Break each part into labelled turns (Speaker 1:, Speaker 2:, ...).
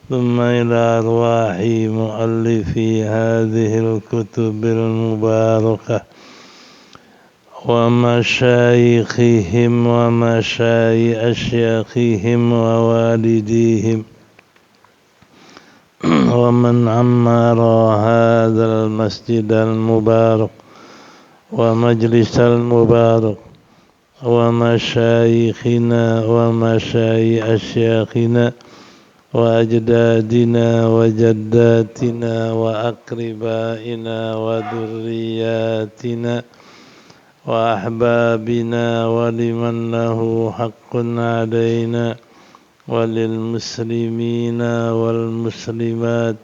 Speaker 1: ثم إلى أرواح مؤلفي هذه الكتب المباركة ومشايخهم أشياخهم ووالديهم ومن عمر هذا المسجد المبارك ومجلس المبارك ومشايخنا أشياخنا وأجدادنا وجداتنا وأقربائنا وذرياتنا وأحبابنا ولمن له حق علينا وللمسلمين والمسلمات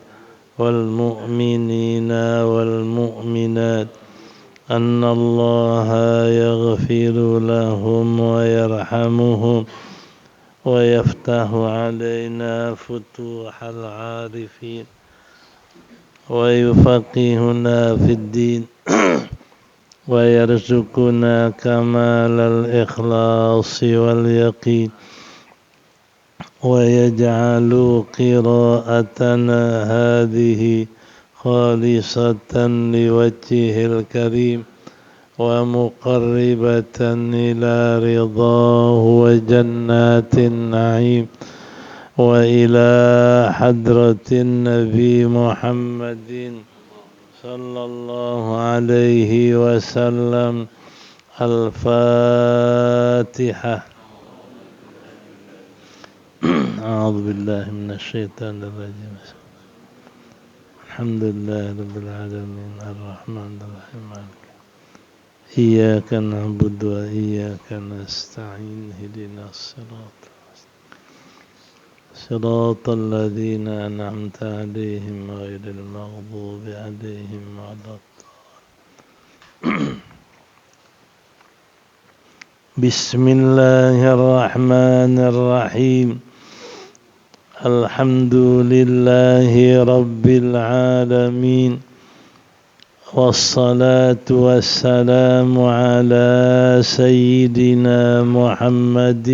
Speaker 1: والمؤمنين والمؤمنات أن الله يغفر لهم ويرحمهم ويفتح علينا فتوح العارفين ويفقهنا في الدين ويرزقنا كمال الإخلاص واليقين ويجعل قراءتنا هذه خالصة لوجهه الكريم ومقربة إلى رضاه وجنات النعيم وإلى حضرة النبي محمد صلى الله عليه وسلم. الفاتحة. أعوذ بالله من الشيطان الرجيم. الحمد لله رب العالمين الرحمن الرحيم إياك نعبد وإياك نستعين اهدنا صراط الذين أنعمت عليهم غير المغضوب عليهم ولا الضالين. بسم الله الرحمن الرحيم. الحمد لله رب العالمين والصلاة والسلام على سيدنا محمد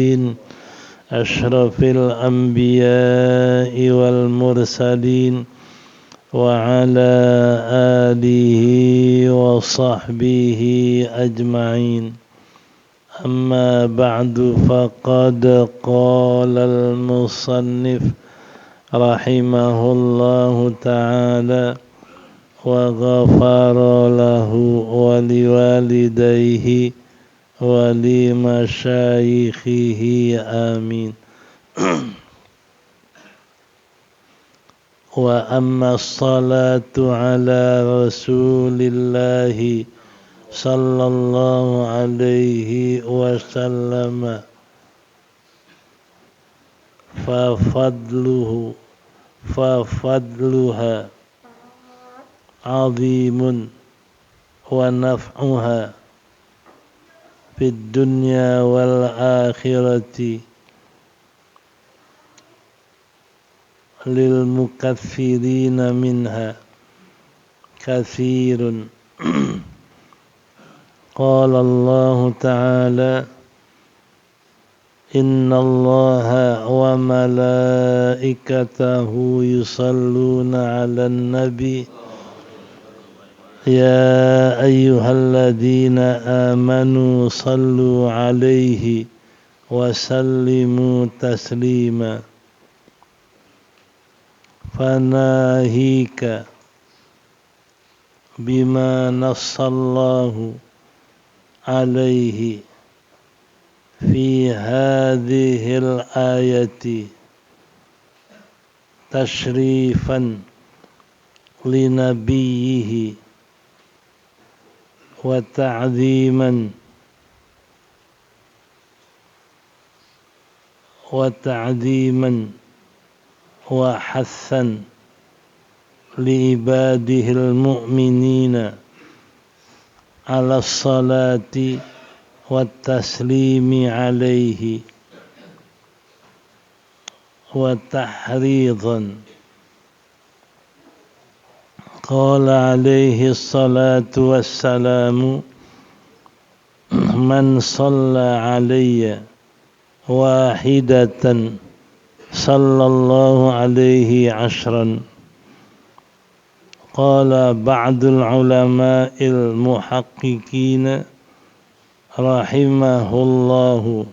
Speaker 1: أشرف الأنبياء والمرسلين وعلى آله وصحبه أجمعين. أما بعد فقد قال المصنف رحمه الله تعالى وغفر له ولوالديه ولمشايخه آمين. وأما الصلاة على رسول الله صلى الله عليه وسلم ففضلها عظيم ونفعها في الدنيا والآخرة للمكثرين منها كثير. قال الله تعالى إن الله وملائكته يصلون على النبي يا أيها الذين آمنوا صلوا عليه وسلموا تسليما. فناهيك بما نص الله عليه في هذه الآية تشريفا لنبيه وتعظيما وحثا لعباده المؤمنين على الصلاة والتسليم عليه وتحريضا. قال عليه الصلاة والسلام من صلى علي واحدة sallallahu alaihi ashran. Qala ba'dul ulama'il muhaqqiqina rahimahullahu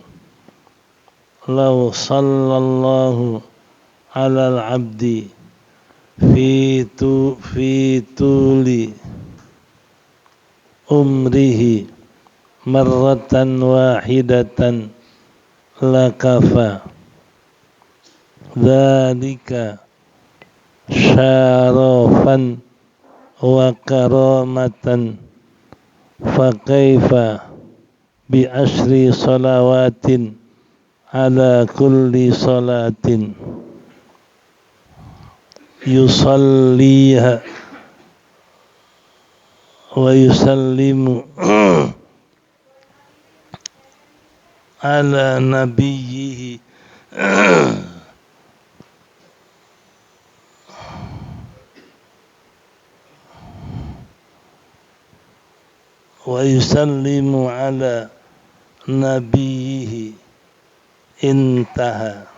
Speaker 1: law sallallahu alal abdi fi tuli umrihi marratan wahidatan lakafa dzalika syarafan wa karamatan fa kaifa bi asri salawatin ala kulli salatin yusalliha wa yusallimu ala nabiyyihi wa yusallimu ala nabiyyihi intaha.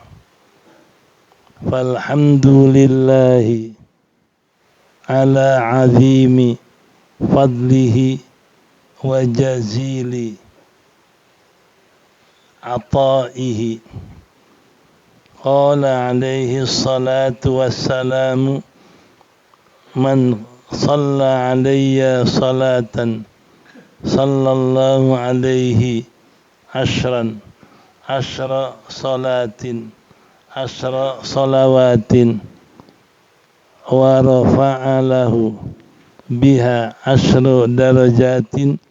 Speaker 1: Falhamdulillahi ala azimi fadlihi wa jazili ataihi. Qala alaihi salatu wassalamu man shalla alayya salatan sallallahu alaihi ashra salatin ashra salawatin wa rafa'a lahu biha ashru darajatin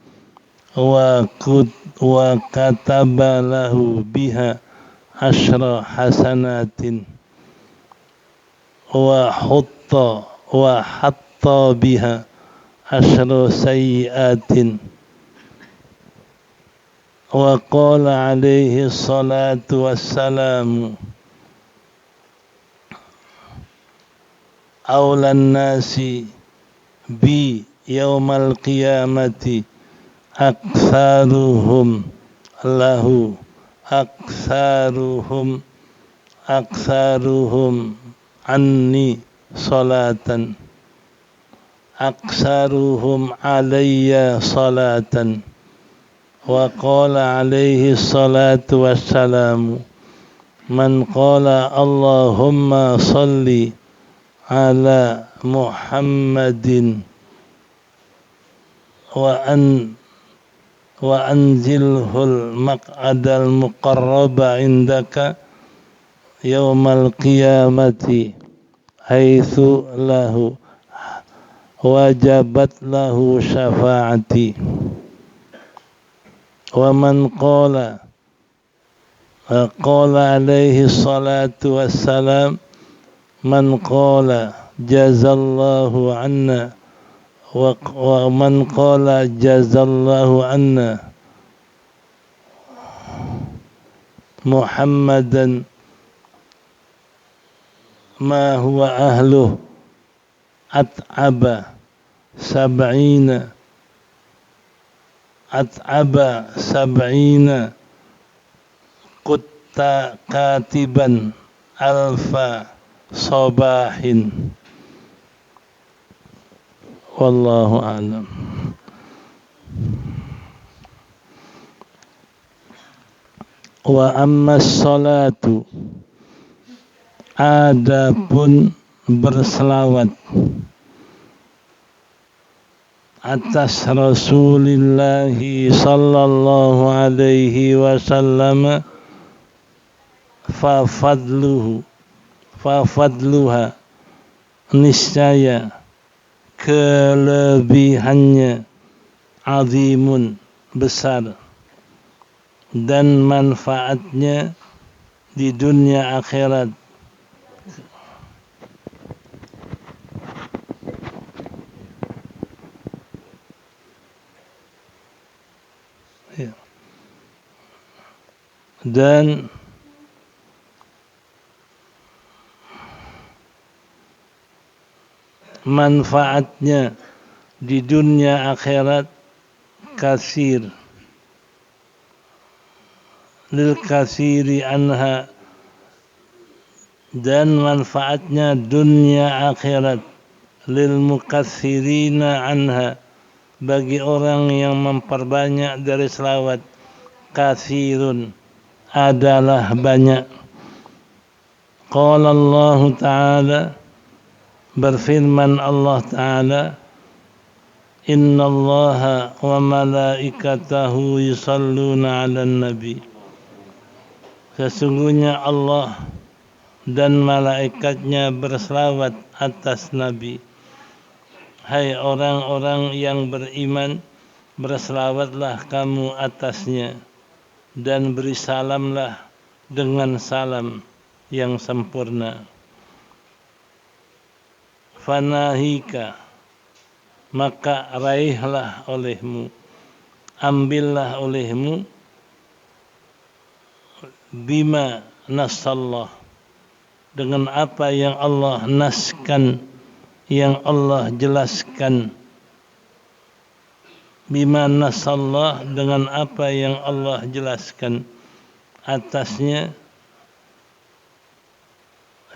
Speaker 1: wa kataba lahu biha ashra hasanatin wa hatta biha ashru sayyiatin. Wa qala alaihi salatu wassalamu awlan nasi bi yaumal qiyamati aktsaruhum lahu aktsaruhum anni salatan aktsaruhum alayya salatan. Wa qala alaihi salatu wassalamu man qala Allahumma salli ala Muhammadin wa anzilhul maq'adal muqarraba indaka yaumal qiyamati haitsu lahu wajabat lahu syafaati. Wa man qala alaihi salatu wassalam man qala jazallahu anna wa man qala jazallahu anna Muhammadan ma huwa ahluh at'aba sab'ina katiban alfa sabahin. Wallahu a'lam. Wa amma salatu, adapun berselawat atas Rasulullah sallallahu alaihi wasallam, fafadluha niscaya kelebihannya azimun besar dan manfaatnya di dunia akhirat. Dan manfaatnya di dunia akhirat kasir, lil kasiri anha, dan manfaatnya dunia akhirat lil mukaththirina anha, bagi orang yang memperbanyak dari selawat. Kathirun adalah banyak. Qala Allah Ta'ala, berfirman Allah Ta'ala, innallaha wa malaikatahu yusalluna 'alan nabi, sesungguhnya Allah dan malaikatnya berselawat atas Nabi. Hai orang-orang yang beriman, berselawatlah kamu atasnya dan beri salamlah dengan salam yang sempurna. Fanahika, maka raihlah olehmu, ambillah olehmu, bima nasallah, dengan apa yang Allah naskan, yang Allah jelaskan. Bima nasallah, dengan apa yang Allah jelaskan atasnya.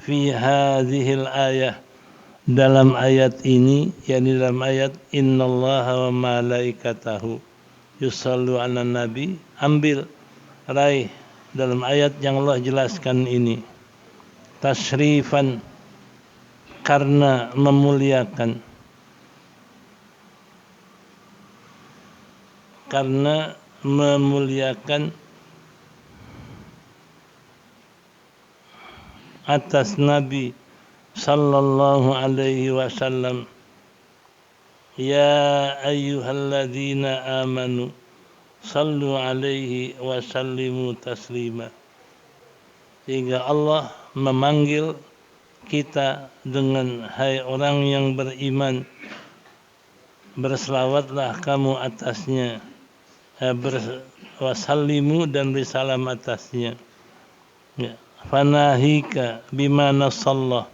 Speaker 1: Fi hadhil ayah, dalam ayat ini, yakni dalam ayat innallaha wa malaikatahu yusallu 'alan nabi, ambil, raih dalam ayat yang Allah jelaskan ini. Tashrifan, karena memuliakan, atas Nabi sallallahu alaihi wasallam. Ya ayyuhalladzina amanu sallu alaihi wa sallimu taslima, sehingga Allah memanggil kita dengan hai orang yang beriman, berselawatlah kamu atasnya, wasallimu, dan bersalam atasnya. Ya. Fanahika bima nasallah,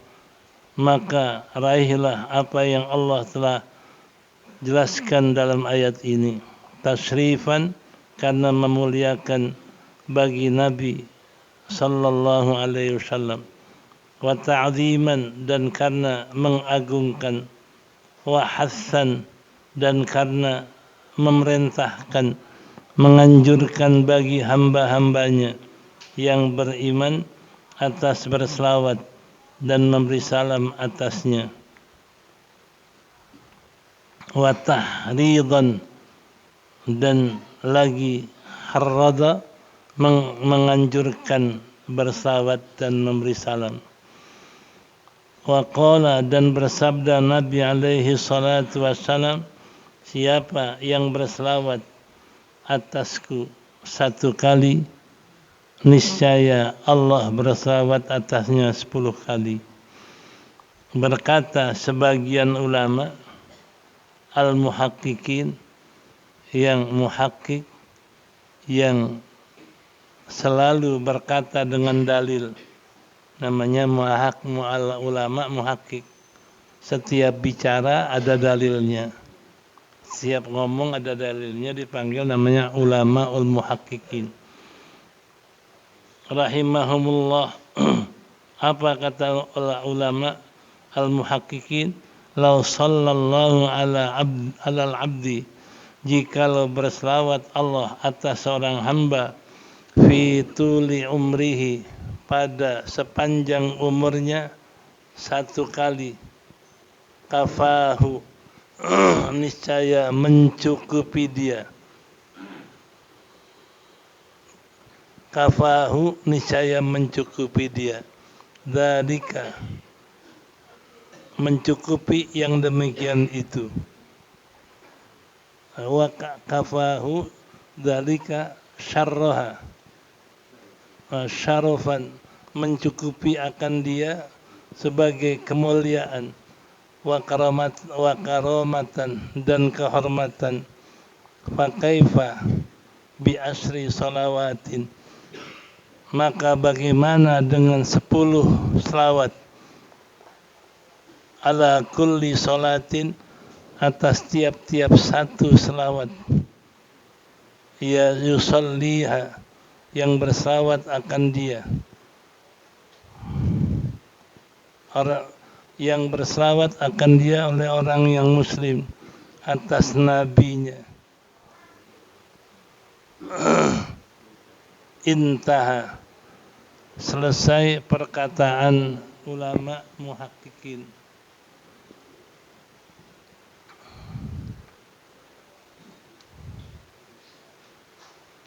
Speaker 1: maka raihlah apa yang Allah telah jelaskan dalam ayat ini. Tashrifan, karena memuliakan bagi Nabi sallallahu alaihi wasallam. Wa ta'ziman, dan karena mengagungkan. Wa hassan, dan karena memerintahkan, menganjurkan bagi hamba-hambanya yang beriman atas berselawat dan memberi salam atasnya. Wa tahridan, dan lagi harrada, menganjurkan berselawat dan memberi salam. Wa qala, dan bersabda Nabi alaihi salatu wassalam, siapa yang berselawat atasku 1 kali, niscaya Allah berselawat atasnya 10 kali. Berkata sebagian ulama al-muhaqqiqin, yang muhakkik, yang selalu berkata dengan dalil, namanya ulama muhakkik. Setiap bicara ada dalilnya, setiap ngomong ada dalilnya, dipanggil namanya ulama ul-muhaqqiqin. Rahimahumullah. Apa kata ulama al-muhaqqiqin? Lau sallallahu alal abdi, jikalau berselawat Allah atas seorang hamba, fi tuli umrihi, pada sepanjang umurnya 1 kali, kafahu, niscaya mencukupi dia. Kafahu, niscaya mencukupi dia. Dzalika, mencukupi yang demikian itu. Wa kafahu dzalika syarraha, syarafan, mencukupi akan dia sebagai kemuliaan, wa karamatan, dan kehormatan. Fa kaifa bi asri salawatin, maka bagaimana dengan 10 selawat, ala kulli salatin, atas tiap-tiap 1 selawat, ya yusalliha, yang berselawat akan dia. orang yang berselawat akan dia oleh orang yang muslim atas nabinya. Intaha, selesai perkataan ulama muhaqqiqin.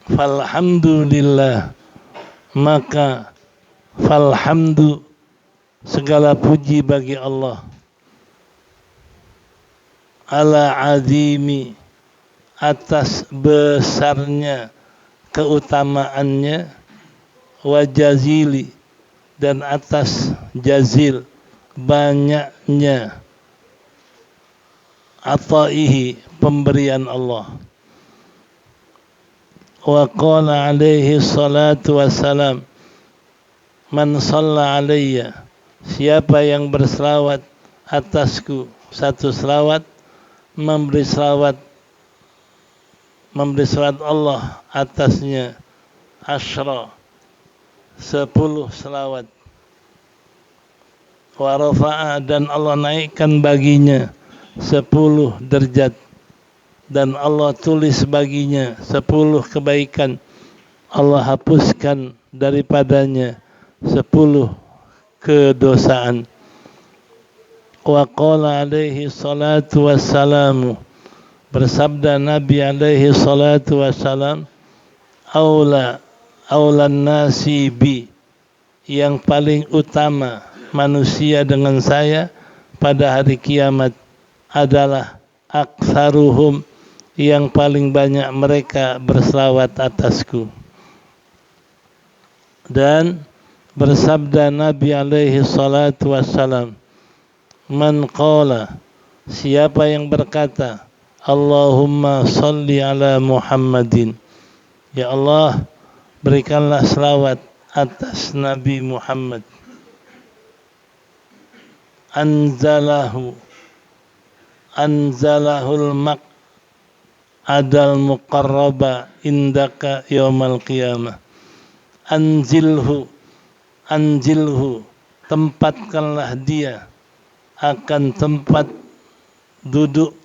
Speaker 1: Falhamdulillah, maka falhamdu, segala puji bagi Allah, ala azimi, atas besarnya keutamaannya, wa jazili, dan atas jazil, banyaknya ataihi, pemberian Allah. Wa qala alaihi salatu wassalam, man shalla alayya, siapa yang berselawat atasku satu selawat, memberi selawat Allah atasnya asyra, 10 selawat. Wa rafa'a, dan Allah naikkan baginya 10 derajat, dan Allah tulis baginya 10 kebaikan, Allah hapuskan daripadanya 10 kedosaan. Wa qala alaihi salatu wassalamu, bersabda Nabi alaihi salatu wassalam, aulan nasi bi, yang paling utama manusia dengan saya pada hari kiamat adalah aktsaruhum, yang paling banyak mereka berselawat atasku. Dan bersabda Nabi alaihi salatu wassalam, man qala, siapa yang berkata, Allahumma salli ala Muhammadin, ya Allah, berikanlah selawat atas Nabi Muhammad, anzalahul adal muqarraba indaka yaumal qiyamah. Anzilhu, tempatkanlah dia akan tempat duduk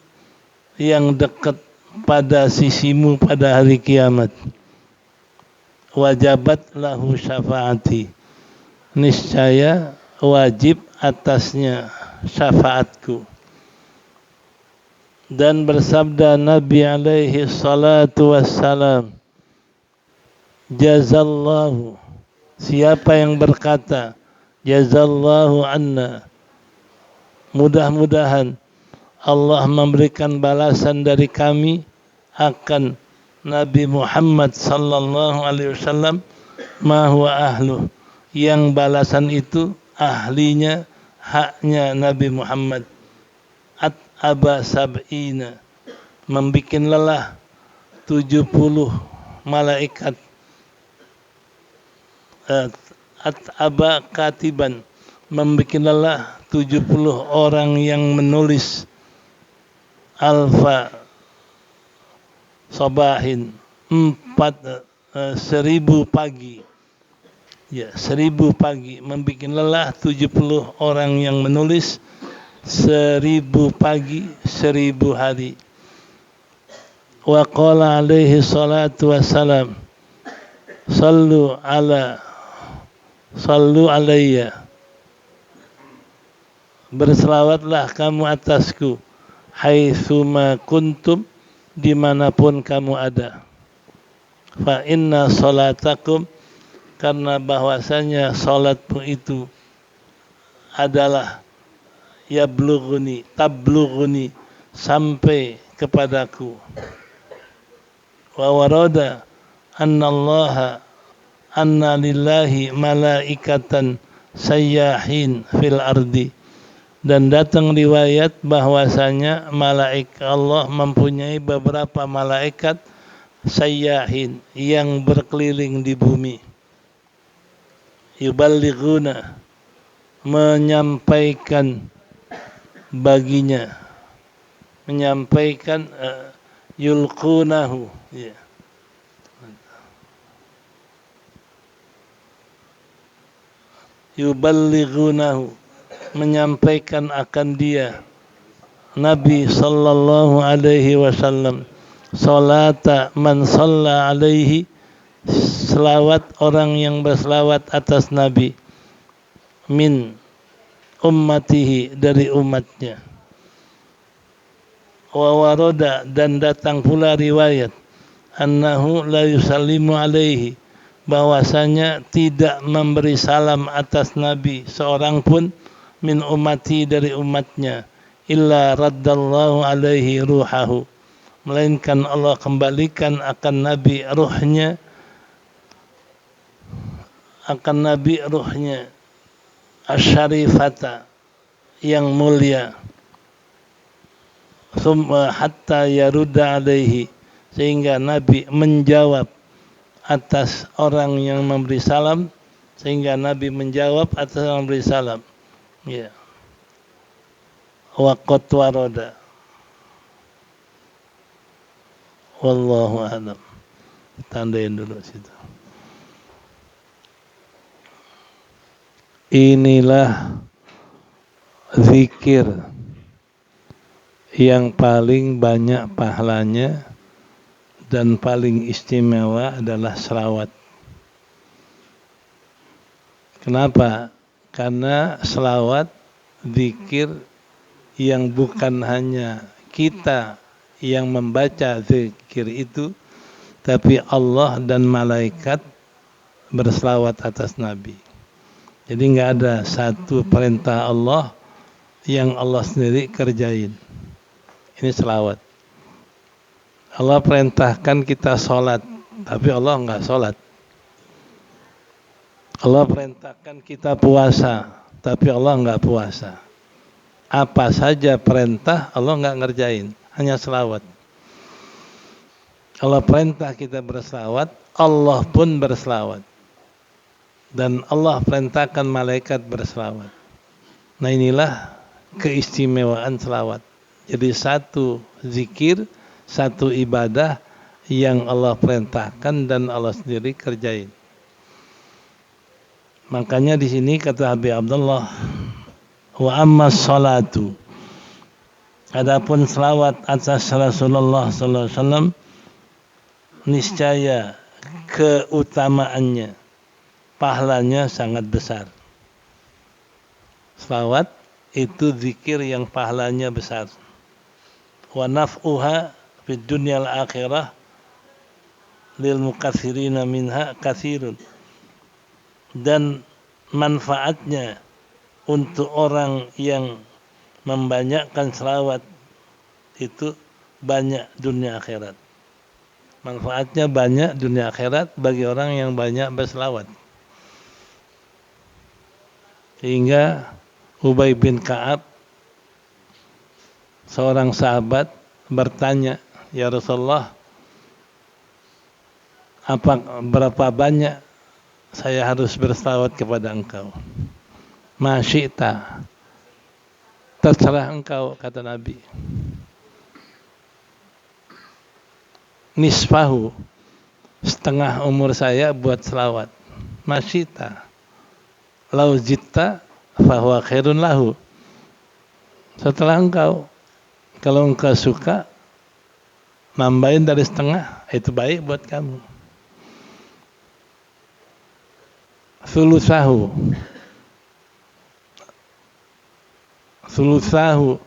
Speaker 1: yang dekat pada sisimu pada hari kiamat. Wajabat lahu syafaati, niscaya wajib atasnya syafaatku. Dan bersabda Nabi alaihi salatu wassalam, jazallahu, siapa yang berkata jazallahu anna, mudah-mudahan Allah memberikan balasan dari kami akan Nabi Muhammad sallallahu alaihi wasallam, ma huwa ahluh, yang balasan itu ahlinya, haknya Nabi Muhammad. Aba sab'ina, membikin lelah 70 malaikat. Aba katiban, membikin lelah 70 orang yang menulis. Alfa sabahin, 1000 pagi. Ya, 1000 pagi, membikin lelah 70 orang yang menulis, 1000 pagi, 1000 hari. Wa qala alaihi salatu wassalam, sallu alayya, berselawatlah kamu atasku, haitsuma kuntum, dimanapun kamu ada. Fa inna salatakum, karena bahwasanya salatmu itu adalah tablughuni, sampai kepadaku. Wa warada anna lillahi malaikatan sayyahin fil ardi, dan datang riwayat bahwasanya malaikat Allah mempunyai beberapa malaikat sayyahin, yang berkeliling di bumi. Yuballighuna, menyampaikan baginya, menyampaikan, yulqunahu, ya. Yuballighunahu, menyampaikan akan dia Nabi sallallahu alaihi wasallam salata man shalla alaihi, selawat orang yang berselawat atas Nabi, min ummatihi, dari umatnya. Wa warada, dan datang pula riwayat annahu la yusallimu alaihi, bahwasanya tidak memberi salam atas Nabi seorang pun min ummati, dari umatnya, illa raddallahu alaihi ruhahu, melainkan Allah kembalikan akan Nabi ruhnya, asyarifata, yang mulia, summa hatta yarudda alaihi, sehingga Nabi menjawab atas orang yang memberi salam, atas orang memberi salam. Ya. Wa qad warada. Wallahu a'lam. Tandain dulu situ. Inilah zikir yang paling banyak pahalanya dan paling istimewa adalah selawat. Kenapa? Karena selawat zikir yang bukan hanya kita yang membaca zikir itu, tapi Allah dan malaikat berselawat atas Nabi. Jadi nggak ada satu perintah Allah yang Allah sendiri kerjain. Ini selawat. Allah perintahkan kita sholat, tapi Allah nggak sholat. Allah perintahkan kita puasa, tapi Allah nggak puasa. Apa saja perintah Allah nggak ngerjain, hanya selawat. Allah perintah kita berselawat, Allah pun berselawat. Dan Allah perintahkan malaikat berselawat. Nah, inilah keistimewaan selawat. Jadi satu zikir, satu ibadah yang Allah perintahkan dan Allah sendiri kerjain. Makanya di sini kata Habib Abdullah, wa amma salatu, adapun selawat atas Rasulullah sallallahu alaihi wasallam, niscaya keutamaannya, pahalanya sangat besar. Selawat itu zikir yang pahalanya besar. Wa naf'uha fid dunya al akhirah lil mukatsirina minha katsirun, dan manfaatnya untuk orang yang membanyakkan selawat itu banyak dunia akhirat. Manfaatnya banyak dunia akhirat bagi orang yang banyak berselawat. Sehingga Ubay bin Ka'ab, seorang sahabat, bertanya, ya Rasulullah, berapa banyak saya harus berselawat kepada engkau? Masyita, terserah engkau, kata Nabi. Nisfahu, setengah umur saya buat selawat. Masyita, lau jitta fahuwa khairun lahu. Setelah engkau, kalau engkau suka nambahin dari setengah, itu baik buat kamu. Sulusahu,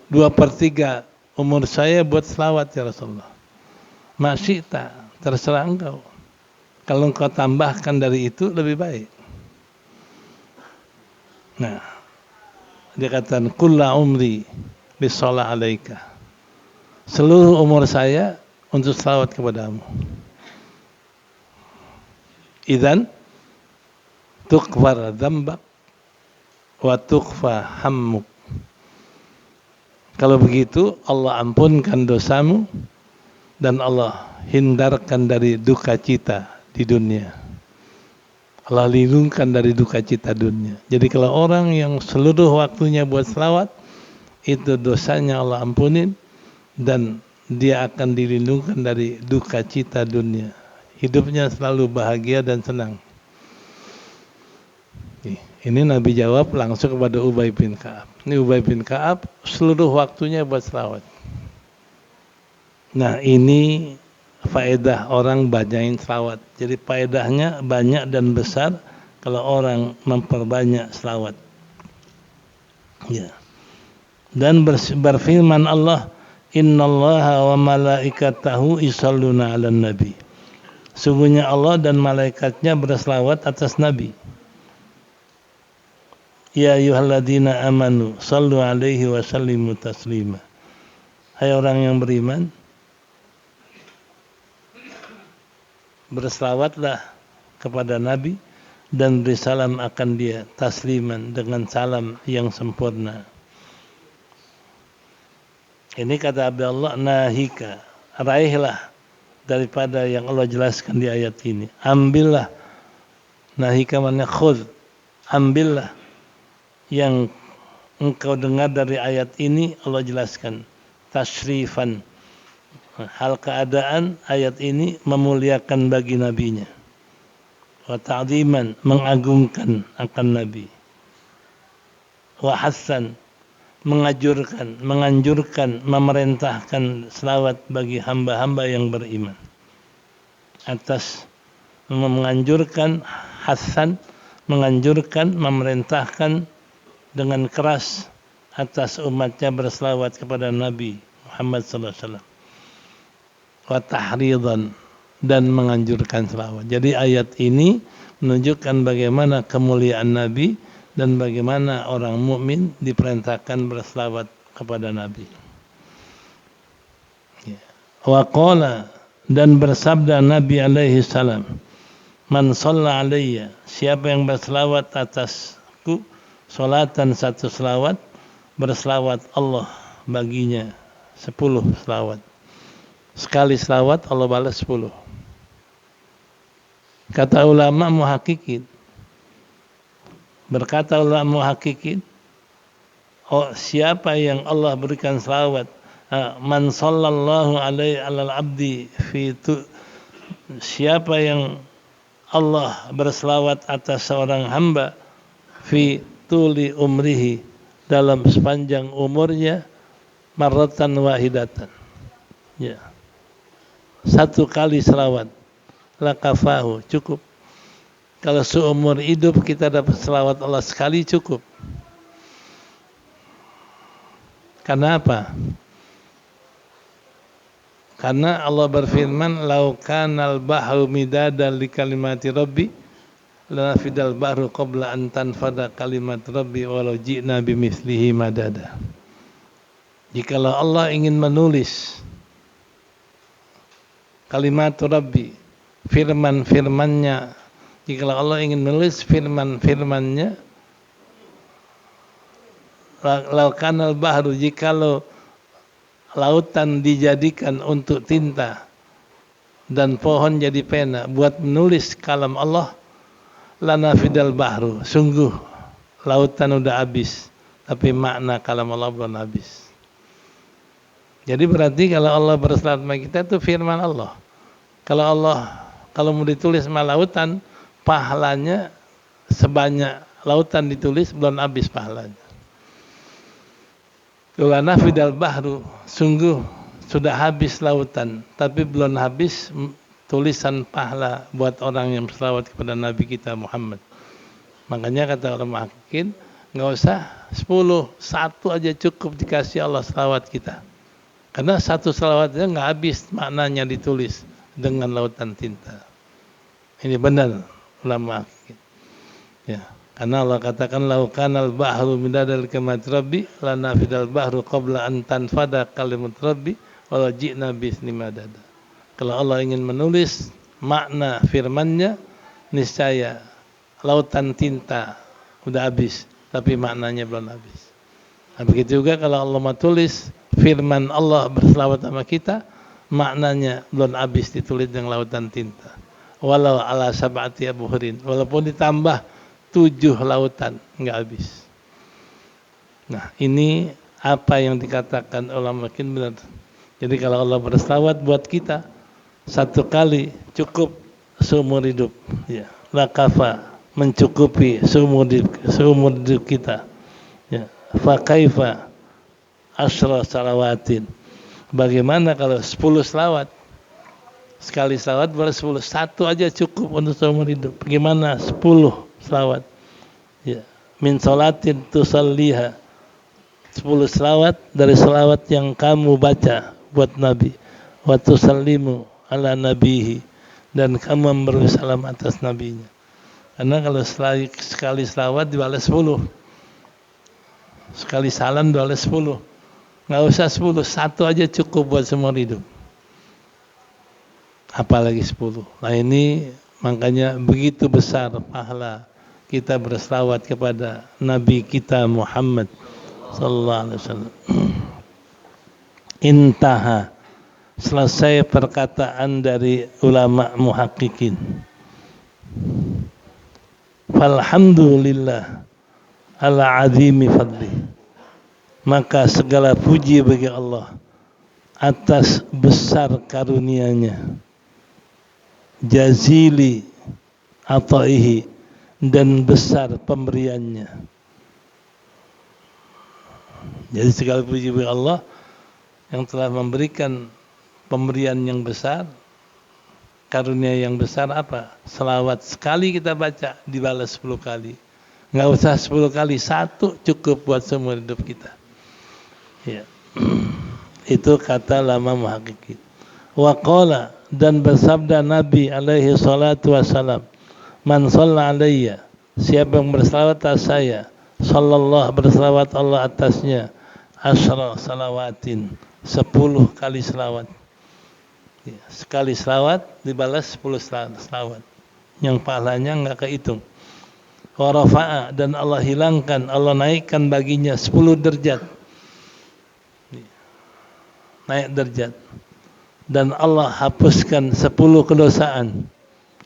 Speaker 1: 2/3 umur saya buat selawat ya Rasulullah. Masyita, terserah engkau. Kalau engkau tambahkan dari itu lebih baik. Nah, dia katakan kulla umri bisalah alaika, seluruh umur saya untuk selawat kepadamu. Idzan tughfar dzambak wa tukhfa hammuk. Kalau begitu Allah ampunkan dosamu dan Allah hindarkan dari duka cita di dunia. Allah lindungkan dari duka cita dunia. Jadi kalau orang yang seluruh waktunya buat selawat, itu dosanya Allah ampunin dan dia akan dilindungkan dari duka cita dunia. Hidupnya selalu bahagia dan senang. Ini Nabi jawab langsung kepada Ubay bin Ka'ab. Ini Ubay bin Ka'ab seluruh waktunya buat selawat. Nah ini faedah orang banyakin selawat. Jadi faedahnya banyak dan besar kalau orang memperbanyak selawat. Ya. Dan berfirman Allah, Innallaha wa malaikatahu yusholluna 'alan nabi. Sungguhnya Allah dan malaikatnya berselawat atas Nabi. Ya ayyuhalladzina amanu sallu alaihi wa sallimu taslima. Hai orang yang beriman, berselawatlah kepada Nabi dan beri salam akan dia tasliman dengan salam yang sempurna. Ini kata Abdullah, nahika, raihlah daripada yang Allah jelaskan di ayat ini. Ambillah, nahika maknanya khudh, ambillah yang engkau dengar dari ayat ini. Allah jelaskan tasyrifan, hal keadaan ayat ini memuliakan bagi nabinya, wa ta'ziman, mengagungkan akan nabi, wa hassan, menganjurkan, memerintahkan selawat bagi hamba-hamba yang beriman. Atas menganjurkan, hassan, menganjurkan, memerintahkan dengan keras atas umatnya berselawat kepada Nabi Muhammad sallallahu alaihi wasallam. Wa tahridan, dan menganjurkan selawat. Jadi ayat ini menunjukkan bagaimana kemuliaan Nabi dan bagaimana orang mukmin diperintahkan berselawat kepada Nabi. Wa qala, dan bersabda Nabi alaihi salam, man shalla alayya, siapa yang berselawat atasku, salatan satu selawat, berselawat Allah baginya 10 selawat. Sekali selawat Allah balas 10. Kata ulama muhakkikin, berkata ulama muhakkikin, oh, siapa yang Allah berikan selawat, man sallallahu alaihi alal abdi fi tu, siapa yang Allah berselawat atas seorang hamba fi tuli umrihi, dalam sepanjang umurnya, marratan wahidatan, ya, satu kali selawat, lakafahu, cukup. Kalau seumur hidup kita dapat selawat Allah sekali cukup. Karena apa? Karena Allah berfirman, lau kanal bahru midadan li kalimati rabbi lanafidal bahru qabla an tanfada kalimat rabbi walau ji'na bimithlihi madada. Jikalau Allah ingin menulis kalimat rabbi, firman-firmannya, jikalau Allah ingin menulis firman-firmannya, lau kanal bahru, jikalau lautan dijadikan untuk tinta dan pohon jadi pena buat menulis kalam Allah, lana fidal bahru, sungguh lautan udah habis, tapi makna kalam Allah belum habis. Jadi berarti kalau Allah berselawat sama kita itu firman Allah. Kalau mau ditulis sama lautan, pahalanya sebanyak lautan ditulis belum habis pahalanya. Lana fidal bahru, sungguh sudah habis lautan, tapi belum habis tulisan pahala buat orang yang berselawat kepada Nabi kita Muhammad. Makanya kata orang muhakkikin, nggak usah 10, satu aja cukup dikasih Allah selawat kita. Karena satu selawatnya nggak habis maknanya ditulis dengan lautan tinta. Ini benar ulama muhakkikin. Ya, karena Allah katakan lau kanal bahru midadal kalimat rabbi lanafidal bahru qabla an tanfada kalimat rabbi walau ji'na bisni madada. Kalau Allah ingin menulis makna firman-Nya, niscaya lautan tinta udah habis, tapi maknanya belum habis. Nah, begitu juga kalau Allah mau tulis firman Allah berselawat sama kita, maknanya belum habis ditulis dengan lautan tinta. Walau ala sab'ati abhurin, walaupun ditambah 7 lautan, enggak habis. Nah, ini apa yang dikatakan ulama makin benar. Jadi kalau Allah berselawat buat kita satu kali cukup seumur hidup, ya. Lakafa, mencukupi seumur hidup kita. Ya. Fa kaifa asyra salawatin. Bagaimana kalau 10 selawat? Sekali selawat boleh 10. Satu aja cukup untuk seumur hidup. Bagaimana 10 selawat? Ya. Min salatin tusalliha. 10 selawat dari selawat yang kamu baca buat Nabi. Wa tusallimu ala nabihi. Dan kamu memberi salam atas nabinya. Karena kalau sekali selawat dibalas 10. Sekali salam dibalas 10. Nggak usah 10, satu aja cukup buat seumur hidup. Apalagi 10. Nah ini makanya begitu besar pahala kita berselawat kepada Nabi kita Muhammad sallallahu alaihi wasallam. Intaha, selesai perkataan dari ulama muhaqqiqin. Falhamdulillah ala azimi fadli. Maka segala puji bagi Allah atas besar karunia-Nya. Jazili ataihi, dan besar pemberiannya. Jadi segala puji bagi Allah yang telah memberikan pemberian yang besar, karunia yang besar. Apa? Selawat sekali kita baca dibalas 10 kali. Nggak usah 10 kali, satu cukup buat seumur hidup kita. Ya. Itu kata lama muhaqqiqin. Wa qala, dan bersabda Nabi alaihi salatu wassalam, man shalla alayya, siapa yang berselawat atas saya, sallallahu, berselawat Allah atasnya, asyra salawatin, 10 kali selawat. Ya, sekali selawat dibalas 10 selawat. Yang pahalanya enggak kehitung. Wa rafa'a, dan Allah hilangkan, Allah naikkan baginya 10 derajat. Naik derajat. Dan Allah hapuskan 10 kedosaan.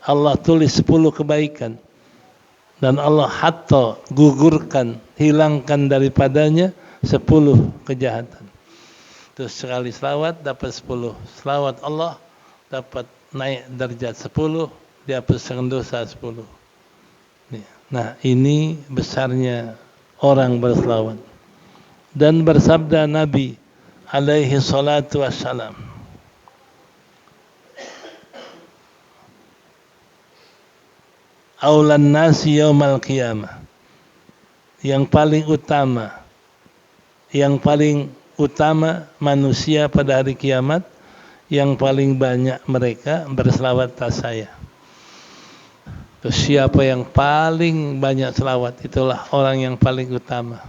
Speaker 1: Allah tulis 10 kebaikan. Dan Allah hatta, gugurkan, hilangkan daripadanya 10 kejahatan. Terus sekali selawat dapat 10. Selawat Allah dapat naik derajat 10, dihapuskan dosa 10. Nah, ini besarnya orang berselawat. Dan bersabda Nabi alaihi salatu wassalam, aulan nasi yaumal qiyamah, yang paling utama manusia pada hari kiamat, yang paling banyak mereka berselawat atas saya. Terus siapa yang paling banyak selawat, itulah orang yang paling utama,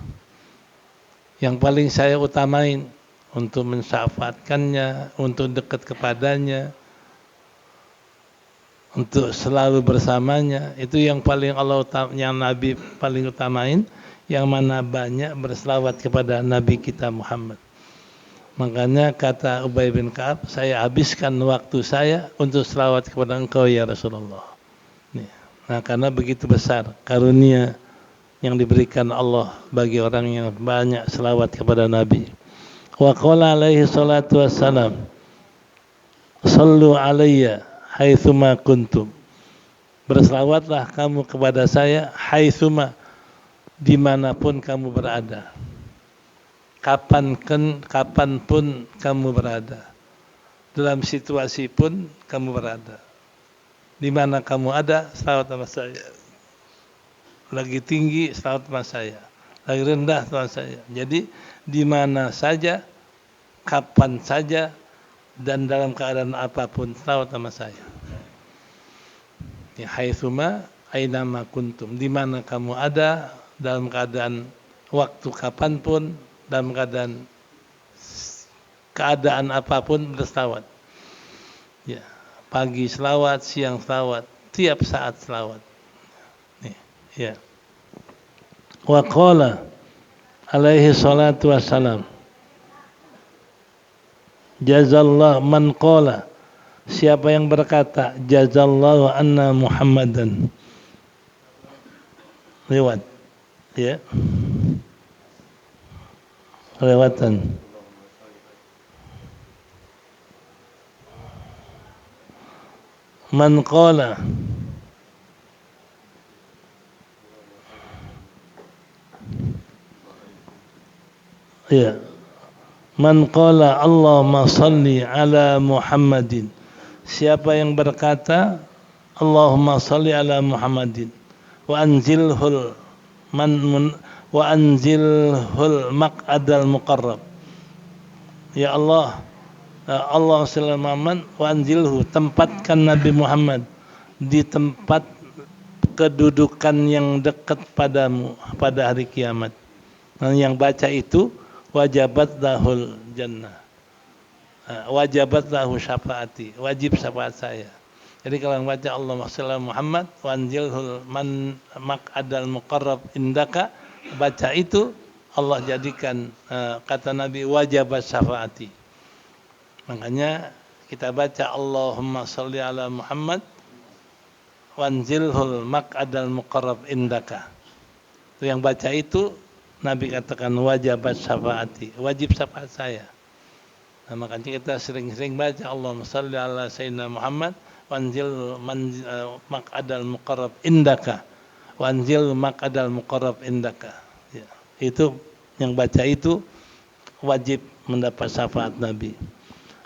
Speaker 1: yang paling saya utamain untuk mensyafaatkannya, untuk dekat kepadanya, untuk selalu bersamanya. Itu yang paling yang Nabi paling utamain, yang mana banyak berselawat kepada Nabi kita Muhammad. Makanya kata Ubay bin Ka'ab, saya habiskan waktu saya untuk selawat kepada engkau ya Rasulullah. Nah, karena begitu besar karunia yang diberikan Allah bagi orang yang banyak selawat kepada Nabi. Wa qala alaihi salatu wassalam, sallu alayya haitsuma kuntum, berselawatlah kamu kepada saya haitsuma, dimanapun kamu berada, kapanpun kamu berada, dalam situasi pun kamu berada, di mana kamu ada, selawat sama saya. Lagi tinggi, selawat sama saya. Lagi rendah, selawat saya. Jadi di mana saja, kapan saja, dan dalam keadaan apapun, selawat sama saya. Ya, haitsuma ainama kuntum, di mana kamu ada, dalam keadaan waktu kapanpun, dalam keadaan apapun, berselawat. Ya, pagi selawat, siang selawat, tiap saat selawat. Ya. Wa qala alaihi salatu wassalam, jazallahu man qala, siapa yang berkata jazallahu anna Muhammadan, lewat ya, lewatan. Man qala Ya. Man qala Allahumma salli ala Muhammadin. Siapa yang berkata Allahumma salli ala Muhammadin wa anzilhul wa anzilhul maq'adal muqarrab. Ya Allah, Allah sallallahu Muhammad wa anzilhu, tempatkan Nabi Muhammad di tempat kedudukan yang dekat padamu pada hari kiamat. Nah, yang baca itu wajabat lahul jannah, wajabat lahu syafaati, wajib syafaat saya. Jadi kalau yang baca Allahumma shalli ala Muhammad wa anzilhul maq'adal muqarrab indaka, baca itu Allah jadikan kata Nabi wajabat syafaati. Makanya kita baca Allahumma shalli ala Muhammad wa anzilhul maq'adal muqarrab indaka. Itu yang baca itu Nabi katakan wajabat syafaati, wajib syafaat saya. Nah, makanya kita sering-sering baca Allahumma shalli ala sayyidina Muhammad wanzil maq'adal muqarrab indaka, wanzil maq'adal muqarrab indaka. Ya, itu yang baca itu wajib mendapat syafaat Nabi.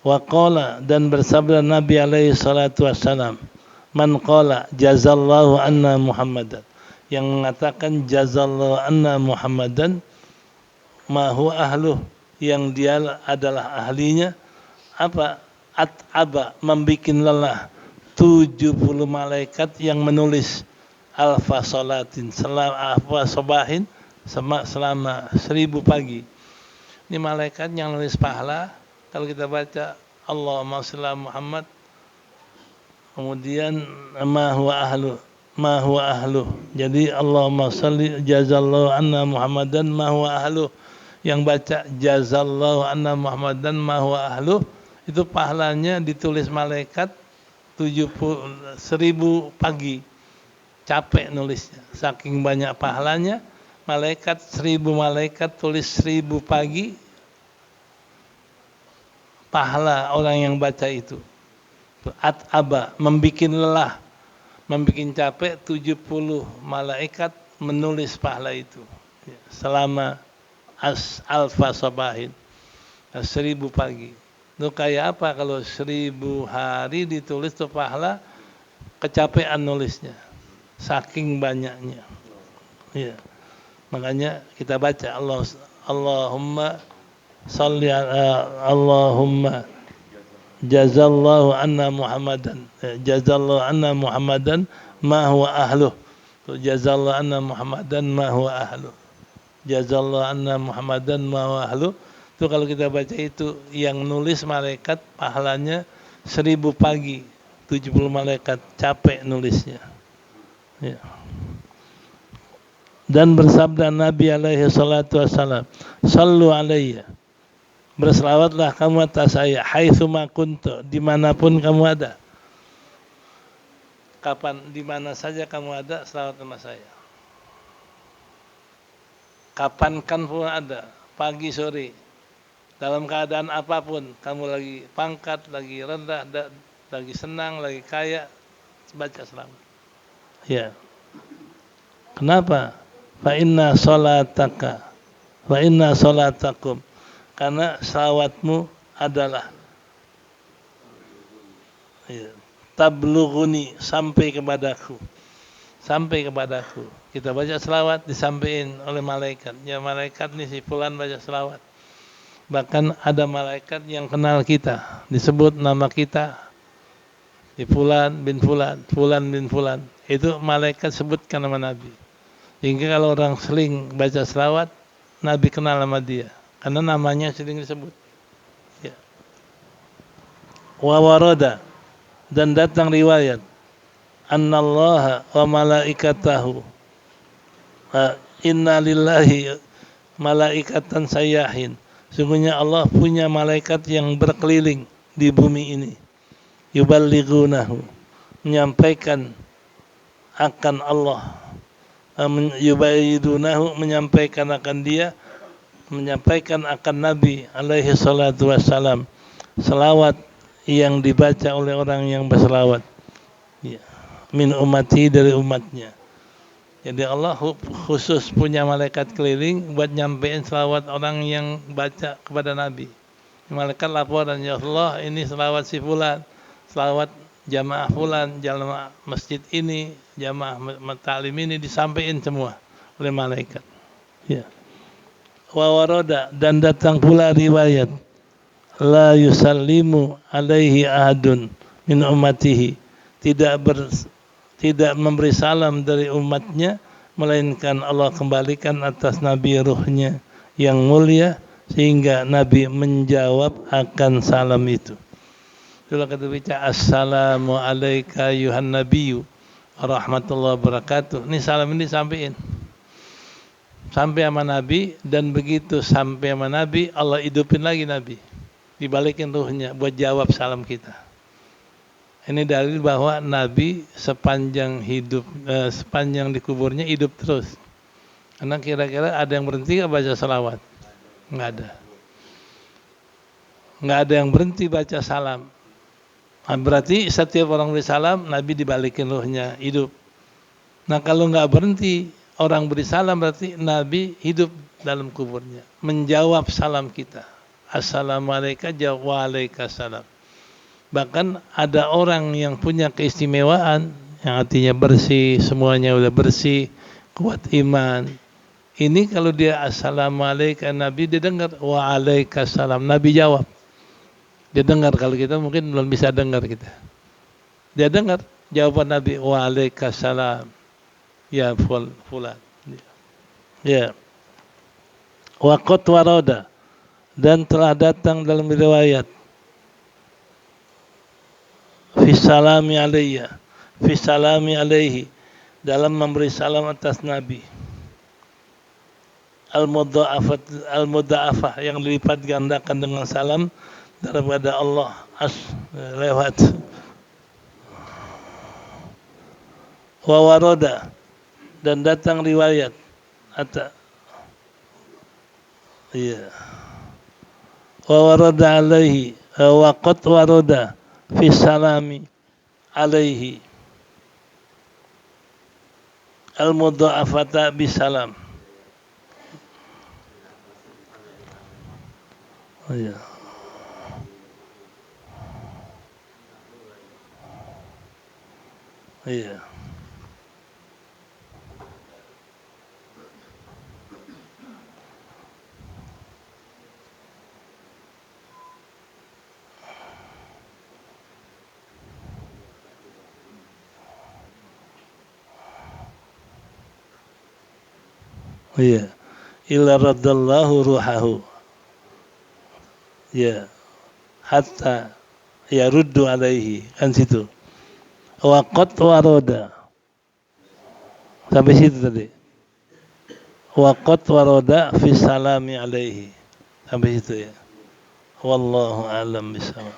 Speaker 1: Wa qala, dan bersabda Nabi alaihi salatu wassalam, man qala jazallahu anna Muhammadan, yang mengatakan jazallahu anna Muhammadan ma huwa ahluh, yang dia adalah ahlinya, apa? At'aba, membikin lelah 70 malaikat yang menulis alfa salatin, selama alfa sobahin, selama 1000 pagi. Ini malaikat yang nulis pahala. Kalau kita baca Allahumma shalli ala Muhammad, kemudian ma huwa ahlu. Jadi Allahumma shalli jazallahu anna Muhammadan ma huwa ahlu. Yang baca jazallahu anna Muhammadan ma huwa ahlu, itu pahalanya ditulis malaikat 1000 pagi. Capek nulisnya. Saking banyak pahalanya, malaikat 1000 malaikat tulis 1000 pagi pahala orang yang baca itu. At'aba, membikin lelah, membikin capek 70 malaikat menulis pahala itu selama alfa sabahin, 1000 pagi. Itu kayak apa kalau 1000 hari ditulis tuh pahala, kecapean nulisnya saking banyaknya. Ya. Makanya kita baca Allahumma shalli Allahumma jazallahu anna Muhammadan, jazallahu anna Muhammadan ma huwa ahluh. Jazallahu anna Muhammadan ma huwa ahluh, jazallahu anna Muhammadan ma huwa ahluh. Itu kalau kita baca itu, yang nulis malaikat pahalanya 1000 pagi, 70 malaikat capek nulisnya. Ya. Dan bersabda Nabi alaihi salatu wassalam, sallu alayya, berselawatlah kamu atas saya, haitsuma kuntu, dimanapun kamu ada. Kapan, dimana saja kamu ada, selawat sama saya. Kapan kan pun ada, pagi sore, dalam keadaan apapun, kamu lagi pangkat, lagi rendah, lagi senang, lagi kaya, baca selawat. Ya. Kenapa? Fa inna salataka, fa inna salatakum, karena salawatmu adalah tablughuni, sampai kepadaku, sampai kepadaku. Kita baca selawat disampaikan oleh malaikat. Ya, malaikat nih si fulan baca selawat. Bahkan ada malaikat yang kenal kita, disebut nama kita, di fulan bin fulan, fulan bin fulan. Itu malaikat sebutkan nama Nabi. Hingga kalau orang sering baca selawat, Nabi kenal nama dia, karena namanya sering disebut. Ya. Wa warada, dan datang riwayat, annallaha wa malaikatahu, inna lillahi malaikatan sayyahin, sungguhnya Allah punya malaikat yang berkeliling di bumi ini, yuballighunahu, menyampaikan akan Allah, yubayyidunahu, menyampaikan akan dia, menyampaikan akan Nabi alaihi salatu wassalam, selawat yang dibaca oleh orang yang berselawat, ya, min ummati, dari umatnya. Jadi Allah khusus punya malaikat keliling buat nyampein selawat orang yang baca kepada Nabi. Malaikat laporan, ya Allah ini selawat si fulan, selawat jamaah fulan, jamaah masjid ini, jamaah ta'lim ini disampaikan semua oleh malaikat. Ya. Wa waroda, dan datang pula riwayat la yusallimu alaihi ahadun min ummatihi, tidak memberi salam dari umatnya, melainkan Allah kembalikan atas Nabi ruhnya yang mulia, sehingga Nabi menjawab akan salam itu. Itulah kata baca, assalamu alaika yuhan nabiyyu warahmatullahi wabarakatuh. Ini salam ini sampein sampai sama Nabi, dan begitu sampai sama Nabi, Allah hidupin lagi Nabi, dibalikin ruhnya buat jawab salam kita. Ini dalil bahwa Nabi sepanjang hidup, sepanjang di kuburnya hidup terus. Karena kira-kira ada yang berhenti nggak baca salawat? Nggak ada. Nggak ada yang berhenti baca salam. Nah, berarti setiap orang beri salam, Nabi dibalikin ruhnya, hidup. Nah kalau nggak berhenti orang beri salam, berarti Nabi hidup dalam kuburnya, menjawab salam kita. Assalamualaikum, jawab waalaikumsalam. Bahkan ada orang yang punya keistimewaan, yang artinya bersih, semuanya udah bersih, kuat iman. Ini kalau dia assalamualaikum Nabi, dia dengar waalaikumsalam, Nabi jawab. Dia dengar, kalau kita mungkin belum bisa dengar kita. Dia dengar jawaban Nabi waalaikumsalam, ya fulan. Ya. Waqat waroda, dan telah datang dalam riwayat Fisalami alaiya, fisalami alaihi, dalam memberi salam atas Nabi. Al-mudha'afah, yang dilipat gandakan dengan salam daripada Allah lewat. Wa waroda, dan datang riwayat iya. Wa waroda alaihi, wa qad waroda fi salami alaihi al-mudha'afata bisalam. Oh ya. Iya. Iya. Illa raddallahu ruhahu. Ya. Hatta yaruddu alaihi, kan situ. Wa qad waroda. Sampai situ tadi. Wa qad waroda fi salami alaihi. Sampai situ ya. Wallahu a'lam bishawab.